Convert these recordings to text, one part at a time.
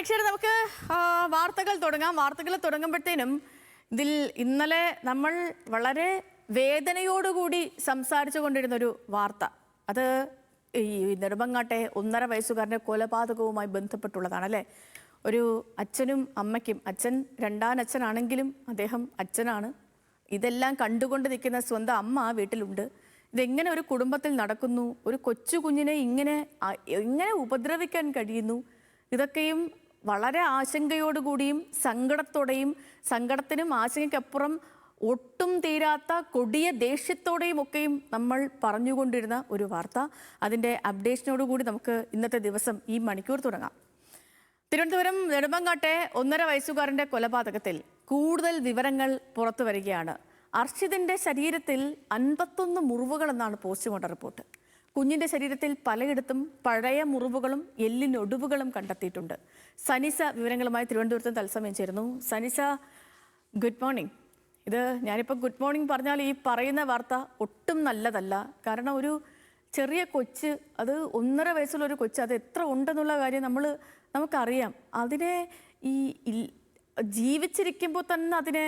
പ്രേക്ഷകർ നമുക്ക് വാർത്തകൾ തുടങ്ങാം. വാർത്തകൾ തുടങ്ങുമ്പോഴത്തേനും ഇതിൽ ഇന്നലെ നമ്മൾ വളരെ വേദനയോടുകൂടി സംസാരിച്ചു കൊണ്ടിരുന്നൊരു വാർത്ത, അത് ഈ നെടുമങ്ങാട്ടെ 1.5 വയസ്സുകാരൻ്റെ കൊലപാതകവുമായി ബന്ധപ്പെട്ടുള്ളതാണ് അല്ലേ. ഒരു അച്ഛനും അമ്മയ്ക്കും, അച്ഛൻ രണ്ടാനച്ഛനാണെങ്കിലും അദ്ദേഹം അച്ഛനാണ്. ഇതെല്ലാം കണ്ടുകൊണ്ട് നിൽക്കുന്ന സ്വന്തം അമ്മ വീട്ടിലുണ്ട്. ഇതെങ്ങനെ ഒരു കുടുംബത്തിൽ നടക്കുന്നു? ഒരു കൊച്ചു കുഞ്ഞിനെ എങ്ങനെ ഉപദ്രവിക്കാൻ കഴിയുന്നു? ഇതൊക്കെയും വളരെ ആശങ്കയോടുകൂടിയും സങ്കടത്തോടെയും, സങ്കടത്തിനും ആശങ്കയ്ക്കപ്പുറം ഒട്ടും തീരാത്ത കൊടിയ ദേഷ്യത്തോടെയും ഒക്കെയും നമ്മൾ പറഞ്ഞുകൊണ്ടിരുന്ന ഒരു വാർത്ത. അതിൻ്റെ അപ്ഡേഷനോടുകൂടി നമുക്ക് ഇന്നത്തെ ദിവസം ഈ മണിക്കൂർ തുടങ്ങാം. തിരുവനന്തപുരം നെടുമങ്ങാട്ടെ 1.5 വയസ്സുകാരൻ്റെ കൊലപാതകത്തിൽ കൂടുതൽ വിവരങ്ങൾ പുറത്തു വരികയാണ്. അർഷിതിൻ്റെ ശരീരത്തിൽ 51 മുറിവുകളെന്നാണ് പോസ്റ്റ്മോർട്ടം റിപ്പോർട്ട്. കുഞ്ഞിൻ്റെ ശരീരത്തിൽ പലയിടത്തും പഴയ മുറിവുകളും എല്ലിനൊടിവുകളും കണ്ടെത്തിയിട്ടുണ്ട്. സനിസ വിവരങ്ങളുമായി തിരുവനന്തപുരത്ത് തത്സമയം ചേരുന്നു. സനിസ, ഗുഡ് മോർണിംഗ്. ഇത് ഞാനിപ്പോൾ ഗുഡ് മോർണിംഗ് പറഞ്ഞാൽ ഈ പറയുന്ന വാർത്ത ഒട്ടും നല്ലതല്ല. കാരണം ഒരു ചെറിയ കൊച്ച്, അത് 1.5 വയസ്സുള്ളൊരു കൊച്ച്, അത് എത്ര ഉണ്ടെന്നുള്ള കാര്യം നമുക്കറിയാം. അതിനെ ഈ ജീവിച്ചിരിക്കുമ്പോൾ തന്നെ അതിനെ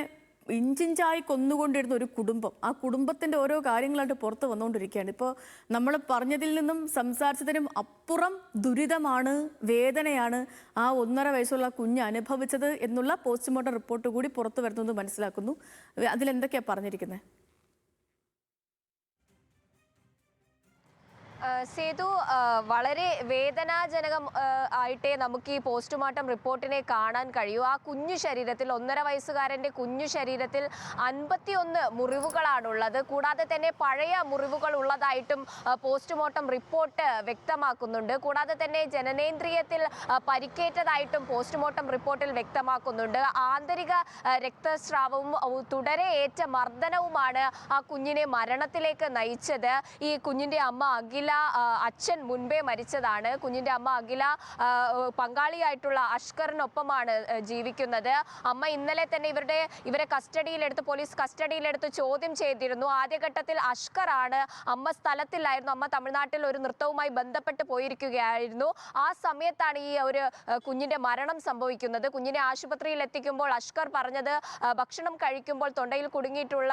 ഇഞ്ചിഞ്ചായി കൊന്നുകൊണ്ടിരുന്ന ഒരു കുടുംബം, ആ കുടുംബത്തിൻ്റെ ഓരോ കാര്യങ്ങളായിട്ട് പുറത്ത് വന്നുകൊണ്ടിരിക്കുകയാണ്. ഇപ്പോൾ നമ്മൾ പറഞ്ഞതിൽ നിന്നും സംസാരിച്ചതിനും അപ്പുറം ദുരിതമാണ്, വേദനയാണ് ആ 1.5 വയസ്സുള്ള കുഞ്ഞ് അനുഭവിച്ചത് എന്നുള്ള പോസ്റ്റ്മോർട്ടം റിപ്പോർട്ട് കൂടി പുറത്തു വരുന്നത് മനസ്സിലാക്കുന്നു. അതിലെന്തൊക്കെയാണ് പറഞ്ഞിരിക്കുന്നത്? സേതു, വളരെ വേദനാജനകം ആയിട്ടേ നമുക്ക് ഈ പോസ്റ്റ്മോർട്ടം റിപ്പോർട്ടിനെ കാണാൻ കഴിയൂ. ആ കുഞ്ഞു ശരീരത്തിൽ, 1.5 വയസ്സുകാരൻ്റെ കുഞ്ഞു ശരീരത്തിൽ 51 മുറിവുകളാണുള്ളത്. കൂടാതെ തന്നെ പഴയ മുറിവുകൾ ഉള്ളതായിട്ടും പോസ്റ്റ്മോർട്ടം റിപ്പോർട്ട് വ്യക്തമാക്കുന്നുണ്ട്. കൂടാതെ തന്നെ ജനനേന്ദ്രിയത്തിൽ പരിക്കേറ്റതായിട്ടും പോസ്റ്റ്മോർട്ടം റിപ്പോർട്ടിൽ വ്യക്തമാക്കുന്നുണ്ട്. ആന്തരിക രക്തസ്രാവവും തുടരെ ഏറ്റ മർദ്ദനവുമാണ് ആ കുഞ്ഞിനെ മരണത്തിലേക്ക് നയിച്ചത്. ഈ കുഞ്ഞിൻ്റെ അമ്മ അഖില, അച്ഛൻ മുൻപേ മരിച്ചതാണ്. കുഞ്ഞിൻ്റെ അമ്മ അഖില പങ്കാളിയായിട്ടുള്ള അഷ്കറിനൊപ്പമാണ് ജീവിക്കുന്നത്. അമ്മ ഇന്നലെ തന്നെ ഇവരെ കസ്റ്റഡിയിലെടുത്ത്, പോലീസ് കസ്റ്റഡിയിലെടുത്ത് ചോദ്യം ചെയ്തിരുന്നു. ആദ്യഘട്ടത്തിൽ അഷ്കറാണ്, അമ്മ സ്ഥലത്തില്ലായിരുന്നു. അമ്മ തമിഴ്നാട്ടിൽ ഒരു നൃത്തവുമായി ബന്ധപ്പെട്ട് പോയിരിക്കുകയായിരുന്നു. ആ സമയത്താണ് ഈ ഒരു കുഞ്ഞിൻ്റെ മരണം സംഭവിക്കുന്നത്. കുഞ്ഞിനെ ആശുപത്രിയിൽ എത്തിക്കുമ്പോൾ അഷ്കർ പറഞ്ഞത് ഭക്ഷണം കഴിക്കുമ്പോൾ തൊണ്ടയിൽ കുടുങ്ങിയിട്ടുള്ള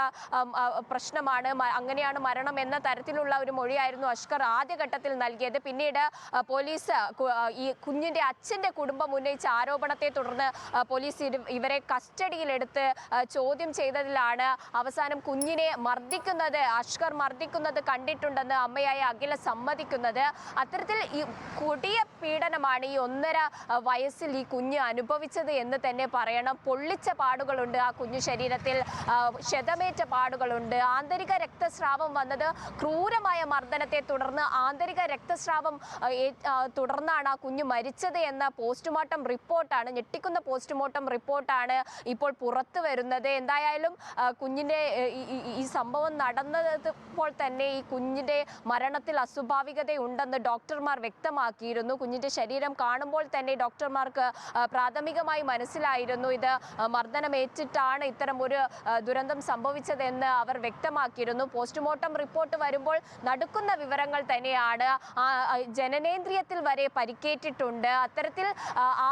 പ്രശ്നമാണ്, അങ്ങനെയാണ് മരണം എന്ന തരത്തിലുള്ള ഒരു മൊഴിയായിരുന്നു അഷ്കർ ആദ്യഘട്ടത്തിൽ നൽകിയത്. പിന്നീട് പോലീസ് ഈ കുഞ്ഞിന്റെ അച്ഛന്റെ കുടുംബം ഉന്നയിച്ച ആരോപണത്തെ തുടർന്ന് പോലീസ് ഇവരെ കസ്റ്റഡിയിലെടുത്ത് ചോദ്യം ചെയ്തതിലാണ് അവസാനം കുഞ്ഞിനെ അഷ്കർ മർദ്ദിക്കുന്നത് കണ്ടിട്ടുണ്ടെന്ന് അമ്മയായ അഖില സമ്മതിക്കുന്നത്. അത്തരത്തിൽ ഈ കൊടിയ പീഡനമാണ് ഈ 1.5 വയസ്സിൽ ഈ കുഞ്ഞ് അനുഭവിച്ചത് എന്ന് തന്നെ പറയണം. പൊള്ളിച്ച പാടുകളുണ്ട് ആ കുഞ്ഞു ശരീരത്തിൽ, ക്ഷതമേറ്റ പാടുകളുണ്ട്. ആന്തരിക രക്തസ്രാവം വന്നത് ക്രൂരമായ മർദ്ദനത്തെ തുടർന്ന് ആന്തരിക രക്തസ്രാവം തുടർന്നാണ് ആ കുഞ്ഞ് മരിച്ചത് എന്ന പോസ്റ്റ്മോർട്ടം റിപ്പോർട്ടാണ്, ഞെട്ടിക്കുന്ന പോസ്റ്റ്മോർട്ടം റിപ്പോർട്ടാണ് ഇപ്പോൾ പുറത്തു വരുന്നത്. എന്തായാലും കുഞ്ഞിൻ്റെ ഈ സംഭവം നടന്നപ്പോൾ തന്നെ ഈ കുഞ്ഞിൻ്റെ മരണത്തിൽ അസ്വാഭാവികതയുണ്ടെന്ന് ഡോക്ടർമാർ വ്യക്തമാക്കിയിരുന്നു. കുഞ്ഞിൻ്റെ ശരീരം കാണുമ്പോൾ തന്നെ ഡോക്ടർമാർക്ക് പ്രാഥമികമായി മനസ്സിലായിരുന്നു ഇത് മർദ്ദനമേറ്റിട്ടാണ് ഇത്തരം ഒരു ദുരന്തം സംഭവിച്ചതെന്ന് അവർ വ്യക്തമാക്കിയിരുന്നു. പോസ്റ്റ്മോർട്ടം റിപ്പോർട്ട് വരുമ്പോൾ നടുക്കുന്ന വിവരങ്ങൾ തന്നെയാണ്. ജനനേന്ദ്രിയത്തിൽ വരെ പരിക്കേറ്റിട്ടുണ്ട്. അത്തരത്തിൽ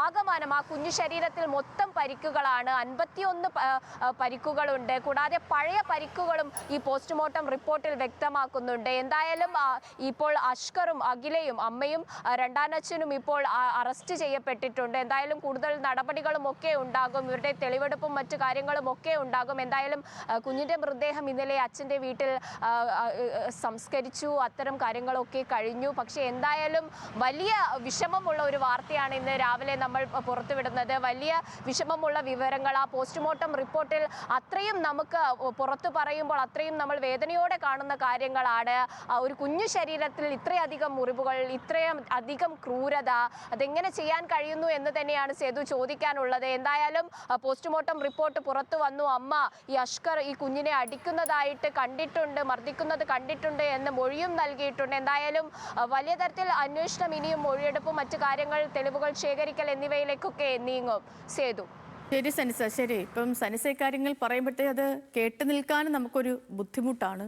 ആകമാനം ആ കുഞ്ഞു ശരീരത്തിൽ മൊത്തം പരിക്കുകളാണ്, 51 പരിക്കുകളുണ്ട്. കൂടാതെ പഴയ പരിക്കുകളും ഈ പോസ്റ്റ്മോർട്ടം റിപ്പോർട്ടിൽ വ്യക്തമാക്കുന്നുണ്ട്. എന്തായാലും ഇപ്പോൾ അഷ്കറും അഖിലയും അമ്മയും രണ്ടാനച്ഛനും ഇപ്പോൾ അറസ്റ്റ് ചെയ്യപ്പെട്ടിട്ടുണ്ട്. എന്തായാലും കൂടുതൽ നടപടികളും ഒക്കെ ഉണ്ടാകും, ഇവരുടെ തെളിവെടുപ്പും മറ്റു കാര്യങ്ങളും ഒക്കെ ഉണ്ടാകും. എന്തായാലും കുഞ്ഞിൻ്റെ മൃതദേഹം ഇന്നലെ അച്ഛൻ്റെ വീട്ടിൽ സംസ്കരിച്ചു. അത്തരം കാര്യങ്ങളൊക്കെ കഴിഞ്ഞു. പക്ഷേ എന്തായാലും വലിയ വിഷമമുള്ള ഒരു വാർത്തയാണ് ഇന്ന് രാവിലെ നമ്മൾ പുറത്തുവിടുന്നത്. വലിയ വിഷമമുള്ള വിവരങ്ങൾ ആ പോസ്റ്റ്മോർട്ടം റിപ്പോർട്ടിൽ അത്രയും നമുക്ക് പുറത്തു പറയുമ്പോൾ അത്രയും നമ്മൾ വേദനയോടെ കാണുന്ന കാര്യങ്ങളാണ്. ഒരു കുഞ്ഞു ശരീരത്തിൽ ഇത്രയധികം മുറിവുകൾ, ഇത്രയും അധികം ക്രൂരത, അതെങ്ങനെ ചെയ്യാൻ കഴിയുന്നു എന്ന് തന്നെയാണ് സേതു ചോദിക്കാനുള്ളത്. എന്തായാലും പോസ്റ്റ്മോർട്ടം റിപ്പോർട്ട് പുറത്തു വന്നു. അമ്മ ഈ അഷ്കർ ഈ കുഞ്ഞിനെ അടിക്കുന്നതായിട്ട് കണ്ടിട്ടുണ്ട്, മർദ്ദിക്കുന്നത് കണ്ടിട്ടുണ്ട് എന്ന് മൊഴിയും നൽകിയിട്ടുണ്ട്. എന്തായാലും വലിയ തരത്തിൽ അന്വേഷണം ഇനിയും മൊഴിയെടുപ്പും മറ്റു കാര്യങ്ങൾ, തെളിവുകൾ ശേഖരിക്കൽ എന്നിവയിലേക്കൊക്കെ നീങ്ങും. സേതു. ശരി സനിസ, ശരി. ഇപ്പം സനിസ കാര്യങ്ങൾ പറയുമ്പോഴത്തേ അത് കേട്ടു നിൽക്കാനും നമുക്കൊരു ബുദ്ധിമുട്ടാണ്.